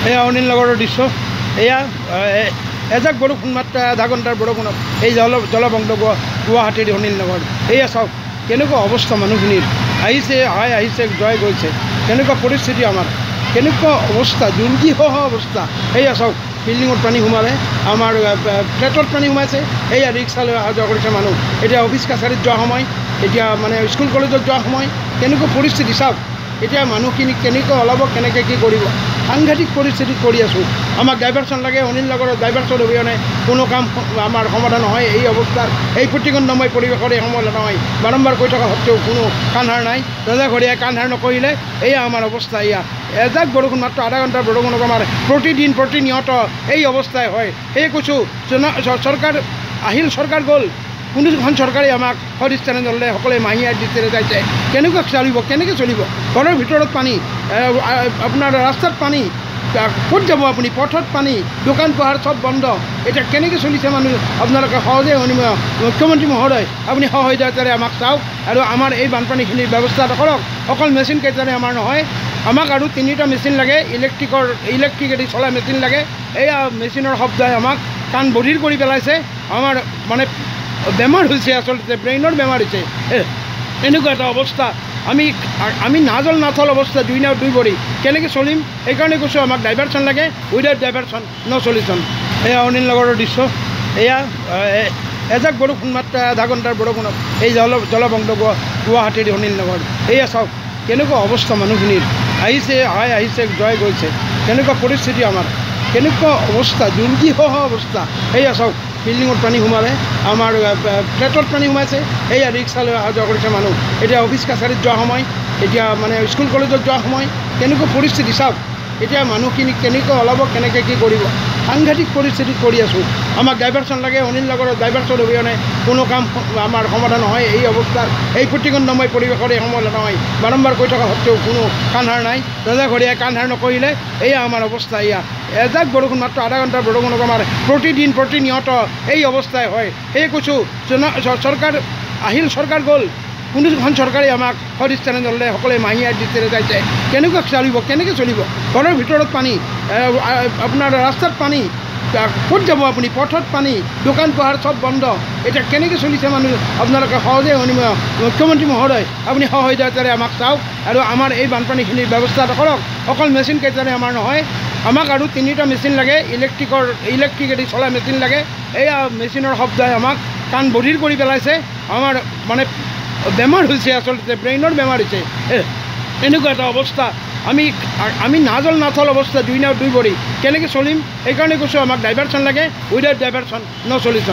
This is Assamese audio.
এয়া অনিল নগৰৰ দৃশ্য। এয়া এজাক বৰষুণ মাত্ৰ আধা ঘণ্টাৰ বৰষুণত এই জলমগ্ন গুৱাহাটীৰ অনিল নগৰ। এয়া চাওক কেনেকুৱা অৱস্থা মানুহখিনিৰ, আহিছে জয় গৈছে, কেনেকুৱা পৰিস্থিতি আমাৰ, কেনেকুৱা অৱস্থা, দুৰ্বিষহ অৱস্থা। এয়া চাওক বিল্ডিঙত পানী সোমালে, আমাৰ ফ্লেটত পানী সোমাইছে, এয়া ৰিক্সালৈ অহা যোৱা কৰিছে মানুহ। এতিয়া অফিচ কাছাৰীত যোৱা সময়, এতিয়া মানে স্কুল কলেজত যোৱা সময়, কেনেকুৱা পৰিস্থিতি চাওক। এতিয়া মানুহখিনি কেনেকৈ ওলাব, কেনেকৈ কি কৰিব, সাংঘাতিক পৰিস্থিতিত কৰি আছোঁ। আমাক ডাইভাৰশ্যন লাগে, অনিল নগৰৰ ডাইভাৰশ্যন অবিহনে কোনো কাম আমাৰ সমাধান নহয়। এই অৱস্থাৰ এই প্ৰতিকণ্ঠময় পৰিৱেশৰ এই সমাধান নহয়। বাৰম্বাৰ কৈ থকা সত্ত্বেও কোনো কাণসাৰ নাই। ৰজাঘৰীয়াই কাণসাৰ নকৰিলে এয়া আমাৰ অৱস্থা। এয়া এজাক বৰষুণ মাত্ৰ আধা ঘণ্টাৰ বৰষুণত আমাৰ প্ৰতিদিন প্ৰতিনিয়ত এই অৱস্থাই হয়। সেয়ে কৈছোঁ চৰকাৰ আহিল, চৰকাৰ গ'ল, কোনোখন চৰকাৰে আমাক সদিচ্ছানে নললে, সকলোৱে মাহীয়াৰ দৃষ্টিৰে চাইছে। কেনেকৈ চলিব, ঘৰৰ ভিতৰত পানী, আপোনাৰ ৰাস্তাত পানী, ক'ত যাব আপুনি, পথত পানী, দোকান পোহাৰ চব বন্ধ। এতিয়া কেনেকৈ চলিছে মানুহ, আপোনালোকে সহজে মুখ্যমন্ত্ৰী মহোদয় আপুনি সহযোগিতাৰে আমাক চাওক আৰু আমাৰ এই বানপানীখিনিৰ ব্যৱস্থা কৰক। অকল মেচিন কেইটাৰে আমাৰ নহয়, আমাক আৰু 3টা মেচিন লাগে, ইলেক্ট্ৰিকেদি চলা মেচিন লাগে। এয়া মেচিনৰ শব্দই আমাক কাণ বধিৰ কৰি পেলাইছে। আমাৰ মানে বেমাৰ হৈছে, আচলতে ব্ৰেইনৰ বেমাৰ হৈছে। এনেকুৱা এটা অৱস্থা, আমি নাথল অৱস্থা, দুই নাও দুই ভৰি, কেনেকৈ চলিম? সেইকাৰণে কৈছোঁ আমাক ডাইভাৰশ্যন লাগে, উইদাউট ডাইভাৰশ্যন ন' চলিউশ্যন। এয়া অনিল নগৰৰ দৃশ্য। এয়া এজাক বৰষুণ মাত্ৰ আধা ঘণ্টাৰ বৰষুণত এই জলমগ্ন গুৱাহাটীৰ অনিল নগৰ। এয়া চাওক কেনেকুৱা অৱস্থা মানুহখিনিৰ, আহিছে জয় গৈছে, কেনেকুৱা পৰিস্থিতি আমাৰ, কেনেকুৱা অৱস্থা, দুৰ্বিষহ অৱস্থা। এয়া চাওক বিল্ডিঙত পানী সোমালে, আমাৰ ফ্লেটত পানী সোমাইছে, এয়া ৰিক্সালৈ অহা যোৱা কৰিছে মানুহ। এতিয়া অফিচ কাছাৰীত যোৱা সময়, এতিয়া মানে স্কুল কলেজত যোৱা সময়, কেনেকুৱা পৰিস্থিতি চাওক। এতিয়া মানুহখিনি কেনেকৈ ওলাব, কেনেকৈ কি কৰিব, সাংঘাতিক পৰিস্থিতিত কৰি আছোঁ। আমাক ডাইভাৰশ্যন লাগে, অনিল নগৰৰ ডাইভাৰশ্যন অবিহনে কোনো কাম আমাৰ সমাধান নহয়। এই অৱস্থাৰ এই প্ৰতিকণ্ঠময় পৰিৱেশৰ এই সমাধান নহয়। বাৰম্বাৰ কৈ থকা সত্ত্বেও কোনো কাণসাৰ নাই। ৰজাঘৰীয়াই কাণসাৰ নকৰিলে এয়া আমাৰ অৱস্থা। এয়া এজাক বৰষুণ মাত্ৰ আধা ঘণ্টাৰ বৰষুণত আমাৰ প্ৰতিদিন প্ৰতিনিয়ত এই অৱস্থাই হয়। সেয়ে কৈছোঁ চৰকাৰ আহিল, চৰকাৰ গ'ল, কোনোখন চৰকাৰে আমাক সদিচ্ছানে নললে, সকলোৱে মাহীয়াৰ দৃষ্টিৰে চাইছে। কেনেকৈ চলিব, ঘৰৰ ভিতৰত পানী, আপোনাৰ ৰাস্তাত পানী, ক'ত যাব আপুনি, পথত পানী, দোকান পোহাৰ চব বন্ধ। এতিয়া কেনেকৈ চলিছে মানুহ, আপোনালোকে সহজে মুখ্যমন্ত্ৰী মহোদয় আপুনি সহযোগিতাৰে আমাক চাওক আৰু আমাৰ এই বানপানীখিনিৰ ব্যৱস্থা কৰক। অকল মেচিন কেইটাৰে আমাৰ নহয়, আমাক আৰু 3টা মেচিন লাগে, ইলেক্ট্ৰিকেদি চলা মেচিন লাগে। এয়া মেচিনৰ শব্দই আমাক কাণ বধিৰ কৰি পেলাইছে। আমাৰ মানে বেমাৰ হৈছে, আচলতে ব্ৰেইনৰ বেমাৰ হৈছে। এনেকুৱা এটা অৱস্থা, আমি নাথল অৱস্থা, দুই নাও দুই ভৰি, কেনেকৈ চলিম? সেইকাৰণে কৈছোঁ আমাক ডাইভাৰশ্যন লাগে, উইদাউট ডাইভাৰশ্যন ন' চলিউশ্যন।